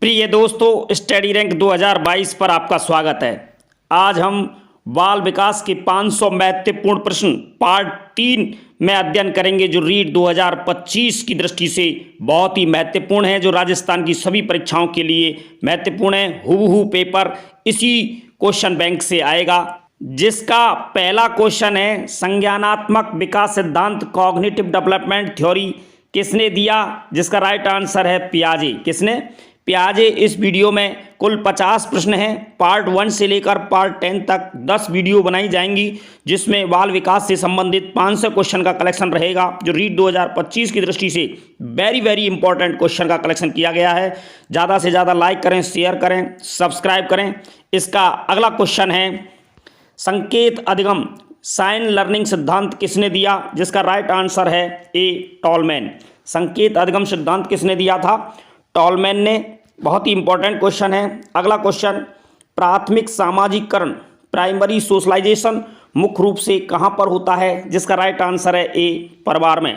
प्रिय दोस्तों, study rank 2022 पर आपका स्वागत है। आज हम बाल विकास के 500 महत्वपूर्ण प्रश्न पार्ट 3 में अध्ययन करेंगे, जो रीट 2025 की दृष्टि से बहुत ही महत्वपूर्ण है, जो राजस्थान की सभी परीक्षाओं के लिए महत्वपूर्ण है। हूबहू पेपर इसी क्वेश्चन बैंक से आएगा, जिसका पहला क्वेश्चन है संज्ञानात्मक विकास सिद्धांत कॉग्निटिव डेवलपमेंट थ्योरी किसने दिया, जिसका राइट आंसर है पियाजे। किसने? पियाजे। इस वीडियो में कुल 50 प्रश्न हैं। पार्ट 1 से लेकर पार्ट 10 तक 10 वीडियो बनाई जाएंगी, जिसमें बाल विकास से संबंधित 500 क्वेश्चन का कलेक्शन रहेगा, जो रीट 2025 की दृष्टि से वेरी इंपॉर्टेंट क्वेश्चन का कलेक्शन किया गया है। ज़्यादा से ज़्यादा लाइक करें, शेयर करें, सब्सक्राइब करें। इसका अगला क्वेश्चन है संकेत अधिगम साइन लर्निंग सिद्धांत किसने दिया, जिसका राइट आंसर है ए टॉलमैन। संकेत अधिगम सिद्धांत किसने दिया था? टॉलमैन ने। बहुत ही इंपॉर्टेंट क्वेश्चन है। अगला क्वेश्चन, प्राथमिक सामाजिकरण प्राइमरी सोशलाइजेशन मुख्य रूप से कहाँ पर होता है, जिसका राइट आंसर है ए परिवार में।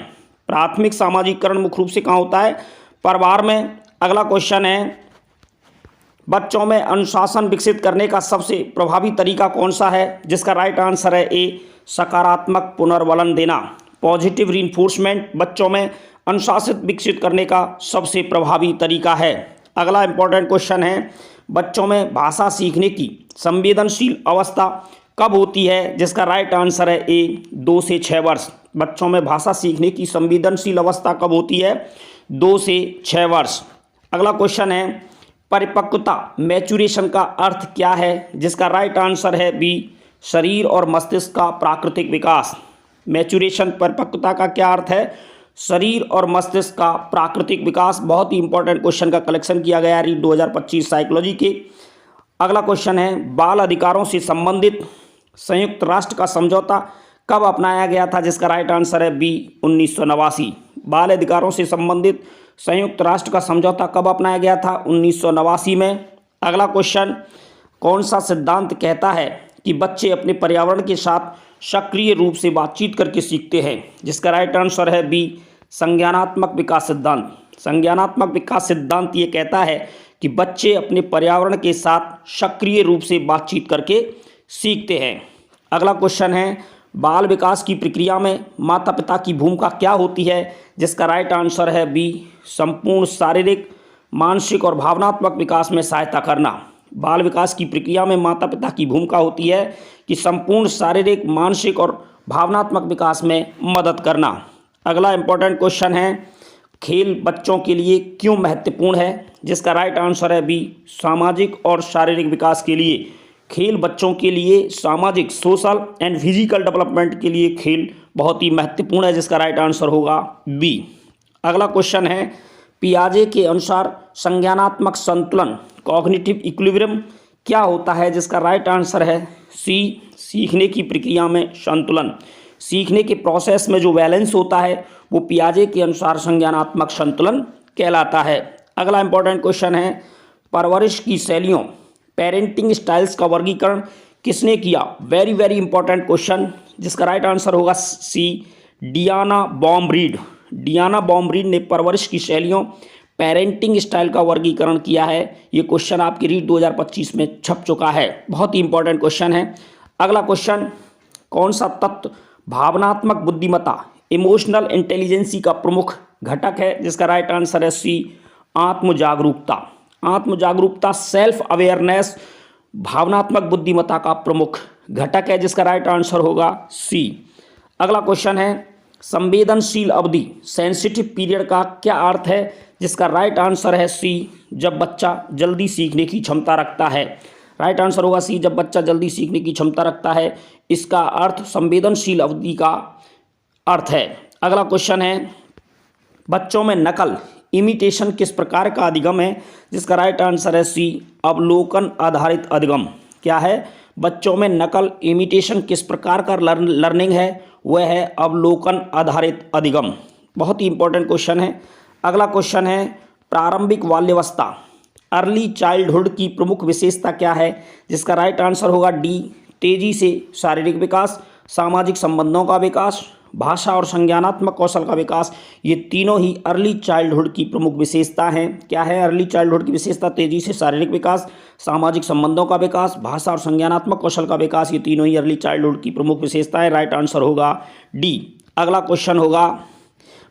प्राथमिक सामाजिकरण मुख्य रूप से कहाँ होता है? परिवार में। अगला क्वेश्चन है बच्चों में अनुशासन विकसित करने का सबसे प्रभावी तरीका कौन सा है, जिसका राइट आंसर है ए सकारात्मक पुनर्बलन देना। पॉजिटिव रीइंफोर्समेंट बच्चों में अनुशासित विकसित करने का सबसे प्रभावी तरीका है। अगला इंपॉर्टेंट क्वेश्चन है बच्चों में भाषा सीखने की संवेदनशील अवस्था कब होती है, जिसका राइट आंसर है ए 2 से 6 वर्ष। बच्चों में भाषा सीखने की संवेदनशील अवस्था कब होती है? 2 से 6 वर्ष। अगला क्वेश्चन है परिपक्वता मैच्योरेशन का अर्थ क्या है, जिसका राइट आंसर है बी शरीर और मस्तिष्क का प्राकृतिक विकास। मैच्योरेशन परिपक्वता का क्या अर्थ है? शरीर और मस्तिष्क का प्राकृतिक विकास। बहुत ही इंपॉर्टेंट क्वेश्चन का कलेक्शन किया गया है रीट 2025 साइकोलॉजी के। अगला क्वेश्चन है बाल अधिकारों से संबंधित संयुक्त राष्ट्र का समझौता कब अपनाया गया था, जिसका राइट आंसर है बी 1989। बाल अधिकारों से संबंधित संयुक्त राष्ट्र का समझौता कब अपनाया गया था? 1989 में। अगला क्वेश्चन, कौन सा सिद्धांत कहता है कि बच्चे अपने पर्यावरण के साथ सक्रिय रूप से बातचीत करके सीखते हैं, जिसका राइट आंसर है बी संज्ञानात्मक विकास सिद्धांत। संज्ञानात्मक विकास सिद्धांत ये कहता है कि बच्चे अपने पर्यावरण के साथ सक्रिय रूप से बातचीत करके सीखते हैं। अगला क्वेश्चन है बाल विकास की प्रक्रिया में माता पिता की भूमिका क्या होती है, जिसका राइट आंसर है बी संपूर्ण शारीरिक मानसिक और भावनात्मक विकास में सहायता करना। बाल विकास की प्रक्रिया में माता पिता की भूमिका होती है कि संपूर्ण शारीरिक मानसिक और भावनात्मक विकास में मदद करना। अगला इंपॉर्टेंट क्वेश्चन है खेल बच्चों के लिए क्यों महत्वपूर्ण है, जिसका राइट आंसर है बी सामाजिक और शारीरिक विकास के लिए। खेल बच्चों के लिए सामाजिक सोशल एंड फिजिकल डेवलपमेंट के लिए खेल बहुत ही महत्वपूर्ण है, जिसका राइट आंसर होगा बी। अगला क्वेश्चन है पियाजे के अनुसार संज्ञानात्मक संतुलन कॉग्निटिव इक्विलिब्रियम क्या होता है, जिसका राइट आंसर है सी सीखने की प्रक्रिया में संतुलन। सीखने के प्रोसेस में जो बैलेंस होता है वो पियाजे के अनुसार संज्ञानात्मक संतुलन कहलाता है। अगला इंपॉर्टेंट क्वेश्चन है परवरिश की शैलियों पेरेंटिंग स्टाइल्स का वर्गीकरण किसने किया? वेरी इंपॉर्टेंट क्वेश्चन, जिसका राइट आंसर होगा सी डियाना बॉम्ब्रीड। डियाना बॉम्ब्रीड ने परवरिश की शैलियों पेरेंटिंग स्टाइल का वर्गीकरण किया है। ये क्वेश्चन आपकी रीट 2025 में छप चुका है। बहुत ही इंपॉर्टेंट क्वेश्चन है। अगला क्वेश्चन, कौन सा तत्व भावनात्मक बुद्धिमत्ता इमोशनल इंटेलिजेंसी का प्रमुख घटक है, जिसका राइट आंसर है सी आत्म जागरूकता। आत्म जागरूकता सेल्फ अवेयरनेस भावनात्मक बुद्धिमत्ता का प्रमुख घटक है, जिसका राइट आंसर होगा सी। अगला क्वेश्चन है संवेदनशील अवधि सेंसिटिव पीरियड का क्या अर्थ है, जिसका राइट आंसर है सी जब बच्चा जल्दी सीखने की क्षमता रखता है। राइट आंसर होगा सी जब बच्चा जल्दी सीखने की क्षमता रखता है। इसका अर्थ संवेदनशील अवधि का अर्थ है। अगला क्वेश्चन है बच्चों में नकल इमिटेशन किस प्रकार का अधिगम है, जिसका राइट आंसर है सी अवलोकन आधारित अधिगम। क्या है? बच्चों में नकल इमिटेशन किस प्रकार का लर्निंग है? वह है अवलोकन आधारित अधिगम। बहुत ही इंपॉर्टेंट क्वेश्चन है। अगला क्वेश्चन है प्रारंभिक बाल्यावस्था अर्ली चाइल्डहुड की प्रमुख विशेषता क्या है, जिसका राइट आंसर होगा डी तेजी से शारीरिक विकास, सामाजिक संबंधों का विकास, भाषा और संज्ञानात्मक कौशल का विकास, ये तीनों ही अर्ली चाइल्डहुड की प्रमुख विशेषता हैं। क्या है अर्ली चाइल्डहुड की विशेषता? तेजी से शारीरिक विकास, सामाजिक संबंधों का विकास, भाषा और संज्ञानात्मक कौशल का विकास, ये तीनों ही अर्ली चाइल्डहुड की प्रमुख विशेषताएं। राइट आंसर होगा डी। अगला क्वेश्चन होगा,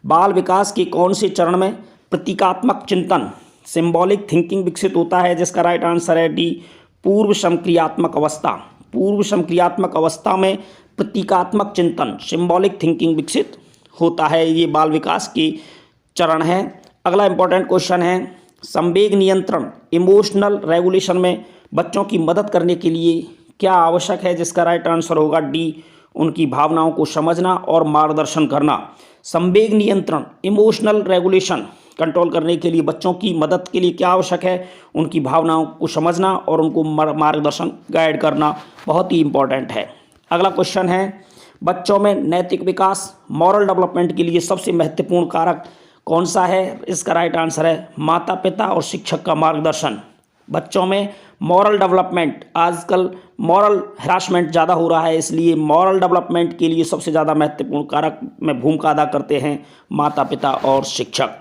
बाल विकास के कौन से चरण में प्रतीकात्मक चिंतन, सिंबॉलिक थिंकिंग विकसित होता है? जिसका राइट आंसर है डी, पूर्व संक्रियात्मक अवस्था। पूर्व संक्रियात्मक अवस्था में प्रतीकात्मक चिंतन, सिंबॉलिक थिंकिंग विकसित होता है। ये बाल विकास के चरण है। अगला इंपॉर्टेंट क्वेश्चन है, संवेग नियंत्रण, इमोशनल रेगुलेशन में बच्चों की मदद करने के लिए क्या आवश्यक है? जिसका राइट आंसर होगा डी, उनकी भावनाओं को समझना और मार्गदर्शन करना। संवेग नियंत्रण, इमोशनल रेगुलेशन कंट्रोल करने के लिए बच्चों की मदद के लिए क्या आवश्यक है? उनकी भावनाओं को समझना और उनको मार्गदर्शन गाइड करना बहुत ही इंपॉर्टेंट है। अगला क्वेश्चन है, बच्चों में नैतिक विकास, मॉरल डेवलपमेंट के लिए सबसे महत्वपूर्ण कारक कौन सा है? इसका राइट आंसर है माता पिता और शिक्षक का मार्गदर्शन। बच्चों में मॉरल डेवलपमेंट, आजकल मॉरल हरासमेंट ज़्यादा हो रहा है, इसलिए मॉरल डेवलपमेंट के लिए सबसे ज़्यादा महत्वपूर्ण कारक में भूमिका अदा करते हैं माता पिता और शिक्षक।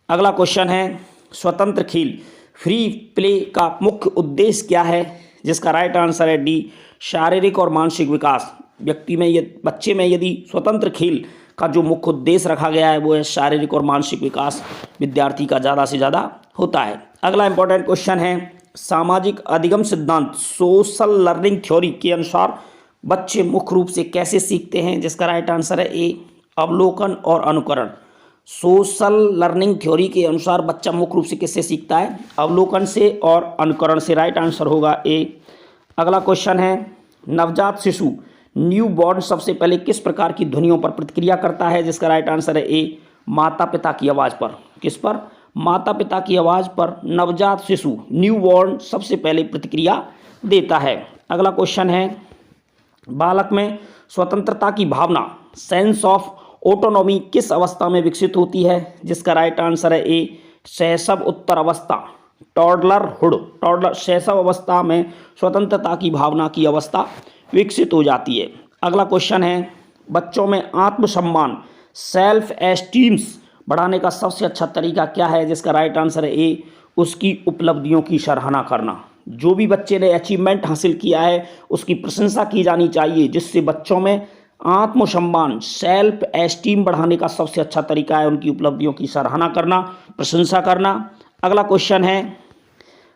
अगला क्वेश्चन है, स्वतंत्र खेल, फ्री प्ले का मुख्य उद्देश्य क्या है? जिसका राइट आंसर है डी, शारीरिक और मानसिक विकास। बच्चे में यदि स्वतंत्र खेल का जो मुख्य उद्देश्य रखा गया है वो है शारीरिक और मानसिक विकास विद्यार्थी का ज़्यादा से ज़्यादा होता है। अगला इंपॉर्टेंट क्वेश्चन है, सामाजिक अधिगम सिद्धांत, सोशल लर्निंग थ्योरी के अनुसार बच्चे मुख्य रूप से कैसे सीखते हैं? जिसका राइट आंसर है ए, अवलोकन और अनुकरण। सोशल लर्निंग थ्योरी के अनुसार बच्चा मुख्य रूप से किससे सीखता है? अवलोकन से और अनुकरण से। राइट आंसर होगा ए। अगला क्वेश्चन है, नवजात शिशु न्यू बॉर्न सबसे पहले किस प्रकार की ध्वनियों पर प्रतिक्रिया करता है? जिसका राइट आंसर है ए, माता पिता की आवाज़ पर। किस पर? माता पिता की आवाज़ पर नवजात शिशु न्यू बॉर्न सबसे पहले प्रतिक्रिया देता है। अगला क्वेश्चन है, बालक में स्वतंत्रता की भावना, सेंस ऑफ ऑटोनॉमी किस अवस्था में विकसित होती है? जिसका राइट आंसर है ए, शैशव उत्तर अवस्था, टॉडलर शैशव अवस्था में स्वतंत्रता की भावना की अवस्था विकसित हो जाती है। अगला क्वेश्चन है, बच्चों में आत्मसम्मान, सेल्फ एस्टीम्स बढ़ाने का सबसे अच्छा तरीका क्या है? जिसका राइट आंसर है ए, उसकी उपलब्धियों की सराहना करना। जो भी बच्चे ने अचीवमेंट हासिल किया है उसकी प्रशंसा की जानी चाहिए, जिससे बच्चों में आत्मसम्मान, सेल्फ एस्टीम बढ़ाने का सबसे अच्छा तरीका है उनकी उपलब्धियों की सराहना करना, प्रशंसा करना। अगला क्वेश्चन है,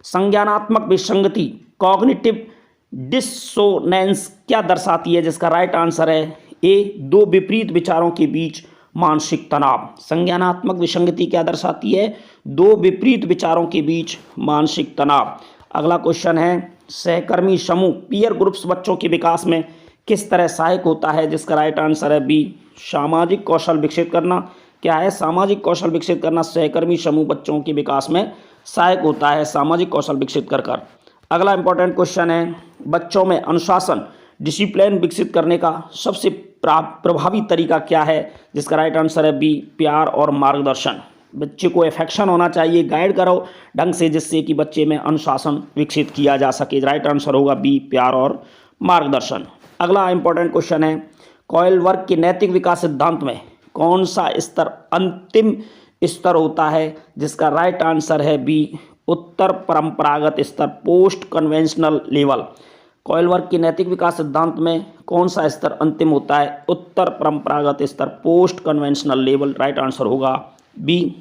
संज्ञानात्मक विसंगति, कॉग्निटिव डिसोनेंस क्या दर्शाती है? जिसका राइट आंसर है ए, दो विपरीत विचारों के बीच मानसिक तनाव। संज्ञानात्मक विसंगति क्या दर्शाती है? दो विपरीत विचारों के बीच मानसिक तनाव। अगला क्वेश्चन है, सहकर्मी समूह, पीयर ग्रुप्स बच्चों के विकास में किस तरह सहायक होता है? जिसका राइट आंसर है बी, सामाजिक कौशल विकसित करना। क्या है? सामाजिक कौशल विकसित करना। सहकर्मी समूह बच्चों के विकास में सहायक होता है सामाजिक कौशल विकसित कर। अगला इंपॉर्टेंट क्वेश्चन है, बच्चों में अनुशासन, डिसिप्लिन विकसित करने का सबसे प्रभावी तरीका क्या है? जिसका राइट आंसर है बी, प्यार और मार्गदर्शन। बच्चे को एफेक्शन होना चाहिए, गाइड करो ढंग से, जिससे कि बच्चे में अनुशासन विकसित किया जा सके। राइट आंसर होगा बी, प्यार और मार्गदर्शन। अगला इंपॉर्टेंट क्वेश्चन है, कॉइलबर्ग के नैतिक विकास सिद्धांत में कौन सा स्तर अंतिम स्तर होता है? जिसका राइट आंसर है बी, उत्तर परंपरागत स्तर, पोस्ट कन्वेंशनल लेवल। कॉइलबर्ग के नैतिक विकास सिद्धांत में कौन सा स्तर अंतिम होता है? उत्तर परंपरागत स्तर, post conventional level. Right answer होगा बी।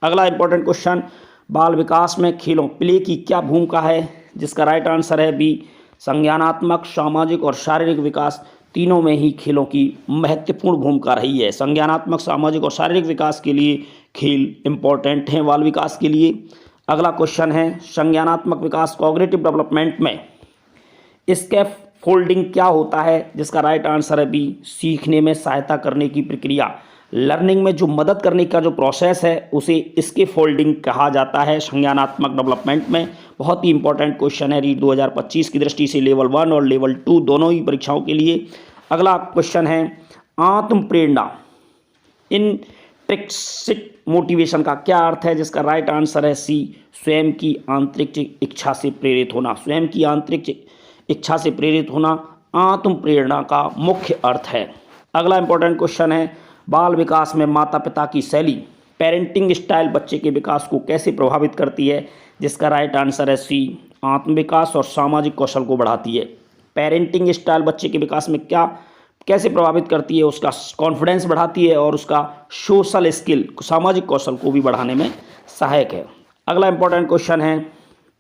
अगला इंपॉर्टेंट क्वेश्चन, बाल विकास में खेलों, प्ले की क्या भूमिका है? जिसका राइट आंसर है बी, संज्ञानात्मक, सामाजिक और शारीरिक विकास तीनों में ही खेलों की महत्वपूर्ण भूमिका रही है। संज्ञानात्मक, सामाजिक और शारीरिक विकास के लिए खेल इंपॉर्टेंट हैं बाल विकास के लिए। अगला क्वेश्चन है, संज्ञानात्मक विकास, कॉग्निटिव डेवलपमेंट में स्कैफोल्डिंग क्या होता है? जिसका राइट आंसर है बी, सीखने में सहायता करने की प्रक्रिया। लर्निंग में जो मदद करने का जो प्रोसेस है उसे स्कैफोल्डिंग कहा जाता है संज्ञानात्मक डेवलपमेंट में। बहुत ही इंपॉर्टेंट क्वेश्चन है रीड 2025 की दृष्टि से, लेवल 1 और लेवल 2 दोनों ही परीक्षाओं के लिए। अगला क्वेश्चन है, आत्म प्रेरणा, इंट्रिंसिक मोटिवेशन का क्या अर्थ है? जिसका राइट आंसर है सी, स्वयं की आंतरिक इच्छा से प्रेरित होना। स्वयं की आंतरिक इच्छा से प्रेरित होना आत्म प्रेरणा का मुख्य अर्थ है। अगला इंपॉर्टेंट क्वेश्चन है, बाल विकास में माता पिता की शैली, पेरेंटिंग स्टाइल बच्चे के विकास को कैसे प्रभावित करती है? जिसका राइट आंसर है सी, आत्मविकास और सामाजिक कौशल को बढ़ाती है। पेरेंटिंग स्टाइल बच्चे के विकास में कैसे प्रभावित करती है? उसका कॉन्फिडेंस बढ़ाती है और उसका सोशल स्किल, सामाजिक कौशल को भी बढ़ाने में सहायक है। अगला इंपॉर्टेंट क्वेश्चन है,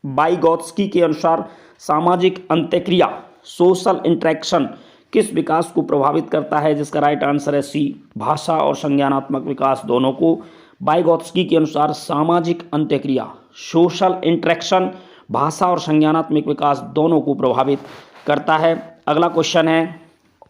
वाइगोत्स्की के अनुसार सामाजिक अंत्यक्रिया, सोशल इंटरेक्शन किस विकास को प्रभावित करता है? जिसका राइट आंसर है सी, भाषा और संज्ञानात्मक विकास दोनों को। वाइगोत्स्की के अनुसार सामाजिक अंत्यक्रिया, सोशल इंटरेक्शन, भाषा और संज्ञानात्मक विकास दोनों को प्रभावित करता है। अगला क्वेश्चन है,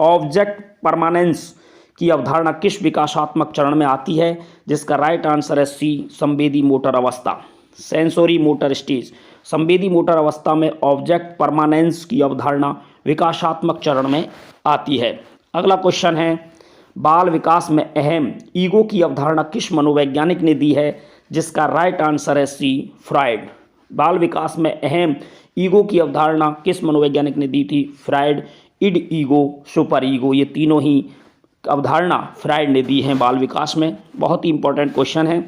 ऑब्जेक्ट परमानेंस की अवधारणा किस विकासात्मक चरण में आती है? जिसका राइट आंसर है सी, संवेदी मोटर अवस्था, सेंसोरी मोटर स्टेज। संवेदी मोटर अवस्था में ऑब्जेक्ट परमानेंस की अवधारणा विकासात्मक चरण में आती है। अगला क्वेश्चन है, बाल विकास में अहम ईगो की अवधारणा किस मनोवैज्ञानिक ने दी है? जिसका राइट आंसर है सी, फ्राइड। बाल विकास में अहम ईगो की अवधारणा किस मनोवैज्ञानिक ने दी थी? Fried. End ego, super ego, ये तीनों ही अवधारणा फ्राइड ने दी हैं बाल विकास में। बहुत ही इंपॉर्टेंट क्वेश्चन है।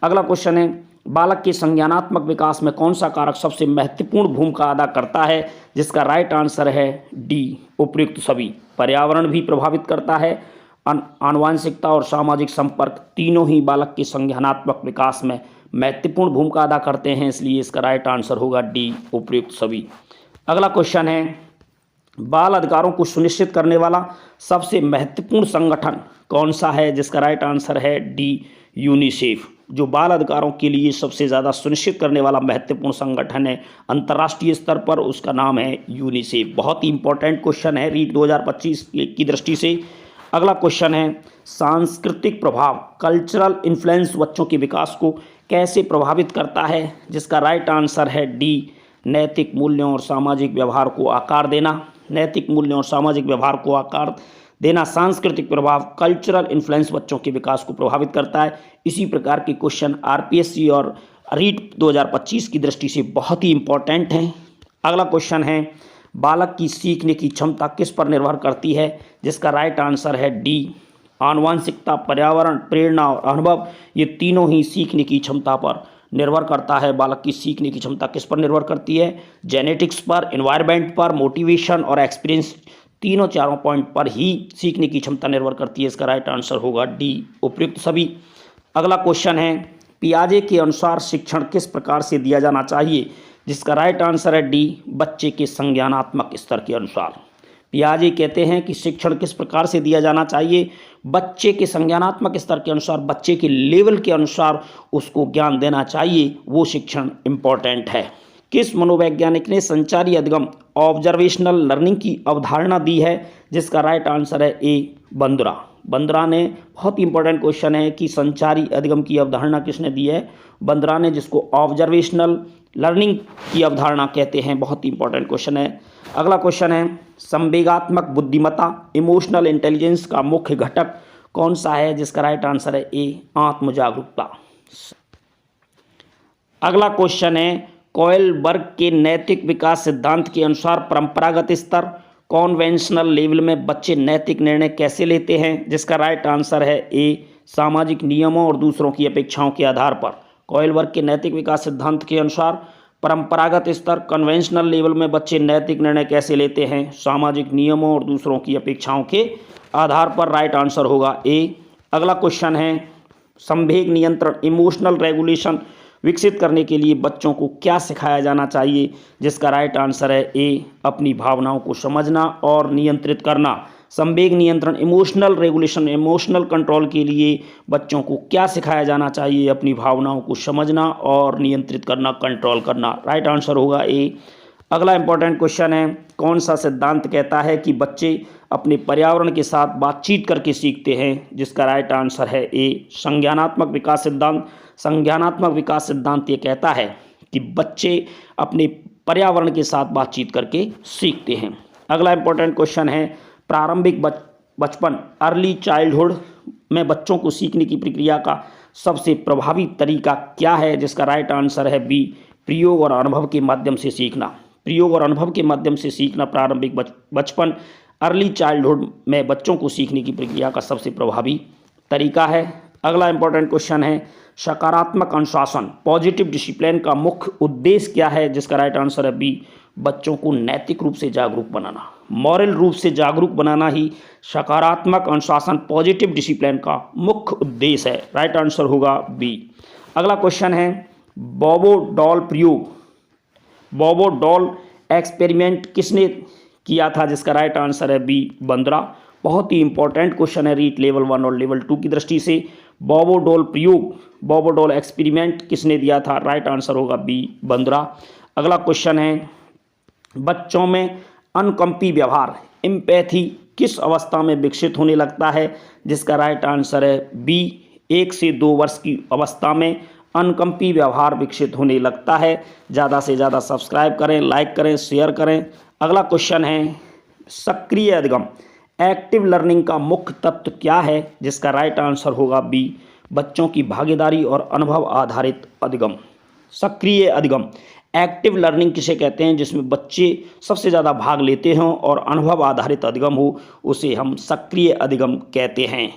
अगला क्वेश्चन है, बालक के संज्ञानात्मक विकास में कौन सा कारक सबसे महत्वपूर्ण भूमिका अदा करता है? जिसका राइट आंसर है डी, उपयुक्त सभी। पर्यावरण भी प्रभावित करता है, आनुवंशिकता और सामाजिक संपर्क तीनों ही बालक के संज्ञानात्मक विकास में महत्वपूर्ण भूमिका अदा करते हैं, इसलिए इसका राइट आंसर होगा डी, उपयुक्त सभी। अगला क्वेश्चन है, बाल अधिकारों को सुनिश्चित करने वाला सबसे महत्वपूर्ण संगठन कौन सा है? जिसका राइट आंसर है डी, यूनिसेफ। जो बाल अधिकारों के लिए सबसे ज़्यादा सुनिश्चित करने वाला महत्वपूर्ण संगठन है अंतर्राष्ट्रीय स्तर पर, उसका नाम है यूनिसेफ। बहुत ही इंपॉर्टेंट क्वेश्चन है रीट 2025 की दृष्टि से। अगला क्वेश्चन है, सांस्कृतिक प्रभाव, कल्चरल इन्फ्लुएंस बच्चों के विकास को कैसे प्रभावित करता है? जिसका राइट आंसर है डी, नैतिक मूल्यों और सामाजिक व्यवहार को आकार देना। नैतिक मूल्यों और सामाजिक व्यवहार को आकार देना, सांस्कृतिक प्रभाव, कल्चरल इन्फ्लुएंस बच्चों के विकास को प्रभावित करता है। इसी प्रकार के क्वेश्चन आरपीएससी और रीट 2025 की दृष्टि से बहुत ही इंपॉर्टेंट हैं। अगला क्वेश्चन है, बालक की सीखने की क्षमता किस पर निर्भर करती है? जिसका राइट आंसर है डी, आनुवंशिकता, पर्यावरण, प्रेरणा और अनुभव, ये तीनों ही सीखने की क्षमता पर निर्भर करता है। बालक की सीखने की क्षमता किस पर निर्भर करती है? जेनेटिक्स पर, एनवायरनमेंट पर, मोटिवेशन और एक्सपीरियंस, तीनों चारों पॉइंट पर ही सीखने की क्षमता निर्भर करती है। इसका राइट आंसर होगा डी, उपयुक्त सभी। अगला क्वेश्चन है, पियाजे के अनुसार शिक्षण किस प्रकार से दिया जाना चाहिए? जिसका राइट आंसर है डी, बच्चे के संज्ञानात्मक स्तर के अनुसार। पियाजे कहते हैं कि शिक्षण किस प्रकार से दिया जाना चाहिए? बच्चे के संज्ञानात्मक स्तर के अनुसार, बच्चे के लेवल के अनुसार उसको ज्ञान देना चाहिए, वो शिक्षण इम्पॉर्टेंट है। किस मनोवैज्ञानिक ने संचारी अधिगम, ऑब्जर्वेशनल लर्निंग की अवधारणा दी है? जिसका राइट आंसर है ए, बंद्रा। बंद्रा ने, बहुत ही इंपॉर्टेंट क्वेश्चन है कि संचारी अधिगम की अवधारणा किसने दी है? बंद्रा ने, जिसको ऑब्जर्वेशनल लर्निंग की अवधारणा कहते हैं। बहुत ही इंपॉर्टेंट क्वेश्चन है। अगला क्वेश्चन है, संवेगात्मक बुद्धिमत्ता, इमोशनल इंटेलिजेंस का मुख्य घटक कौन सा है? जिसका राइट आंसर है ए, आत्म जागरूकता। अगला क्वेश्चन है, कोएलबर्ग के नैतिक विकास सिद्धांत के अनुसार परंपरागत स्तर, कॉन्वेंशनल लेवल में बच्चे नैतिक निर्णय कैसे लेते हैं? जिसका राइट आंसर है ए, सामाजिक नियमों और दूसरों की अपेक्षाओं के आधार पर। कोएलबर्ग के नैतिक विकास सिद्धांत के अनुसार परंपरागत स्तर, कन्वेंशनल लेवल में बच्चे नैतिक निर्णय कैसे लेते हैं? सामाजिक नियमों और दूसरों की अपेक्षाओं के आधार पर। राइट आंसर होगा ए। अगला क्वेश्चन है, संवेग नियंत्रण, इमोशनल रेगुलेशन विकसित करने के लिए बच्चों को क्या सिखाया जाना चाहिए? जिसका राइट आंसर है ए, अपनी भावनाओं को समझना और नियंत्रित करना। संवेग नियंत्रण, इमोशनल रेगुलेशन, इमोशनल कंट्रोल के लिए बच्चों को क्या सिखाया जाना चाहिए? अपनी भावनाओं को समझना और नियंत्रित करना, कंट्रोल करना। राइट आंसर होगा ए। अगला इंपॉर्टेंट क्वेश्चन है, कौन सा सिद्धांत कहता है कि बच्चे अपने पर्यावरण के साथ बातचीत करके सीखते हैं? जिसका राइट आंसर है ए, संज्ञानात्मक विकास सिद्धांत। संज्ञानात्मक विकास सिद्धांत ये कहता है कि बच्चे अपने पर्यावरण के साथ बातचीत करके सीखते हैं। अगला इंपॉर्टेंट क्वेश्चन है, प्रारंभिक बचपन, अर्ली चाइल्डहुड में बच्चों को सीखने की प्रक्रिया का सबसे प्रभावी तरीका क्या है? जिसका राइट आंसर है बी, प्रयोग और अनुभव के माध्यम से सीखना। प्रयोग और अनुभव के माध्यम से सीखना प्रारंभिक बचपन अर्ली चाइल्डहुड में बच्चों को सीखने की प्रक्रिया का सबसे प्रभावी तरीका है। अगला इंपॉर्टेंट क्वेश्चन है, सकारात्मक अनुशासन पॉजिटिव डिसिप्लिन का मुख्य उद्देश्य क्या है, जिसका राइट आंसर है बी, बच्चों को नैतिक रूप से जागरूक बनाना। मॉरल रूप से जागरूक बनाना ही सकारात्मक अनुशासन पॉजिटिव डिसिप्लिन का मुख्य उद्देश्य है। राइट आंसर होगा बी। अगला क्वेश्चन है, बॉबो डॉल प्रयोग, बॉबो डॉल एक्सपेरिमेंट किसने किया था, जिसका राइट आंसर है बी, बंद्रा। बहुत ही इंपॉर्टेंट क्वेश्चन है रीट लेवल 1 और लेवल 2 की दृष्टि से। बॉबो डॉल प्रयोग, बॉबो डॉल एक्सपेरिमेंट किसने दिया था, राइट आंसर होगा बी, बंद्रा। अगला क्वेश्चन है, बच्चों में अनुकंपी व्यवहार एम्पैथी किस अवस्था में विकसित होने लगता है, जिसका राइट आंसर है बी, 1 से 2 वर्ष की अवस्था में अनुकंपी व्यवहार विकसित होने लगता है। ज़्यादा से ज़्यादा सब्सक्राइब करें, लाइक करें, शेयर करें। अगला क्वेश्चन है, सक्रिय अधिगम एक्टिव लर्निंग का मुख्य तत्व क्या है, जिसका राइट आंसर होगा बी, बच्चों की भागीदारी और अनुभव आधारित अधिगम। सक्रिय अधिगम एक्टिव लर्निंग किसे कहते हैं, जिसमें बच्चे सबसे ज़्यादा भाग लेते हों और अनुभव आधारित अधिगम हो, उसे हम सक्रिय अधिगम कहते हैं।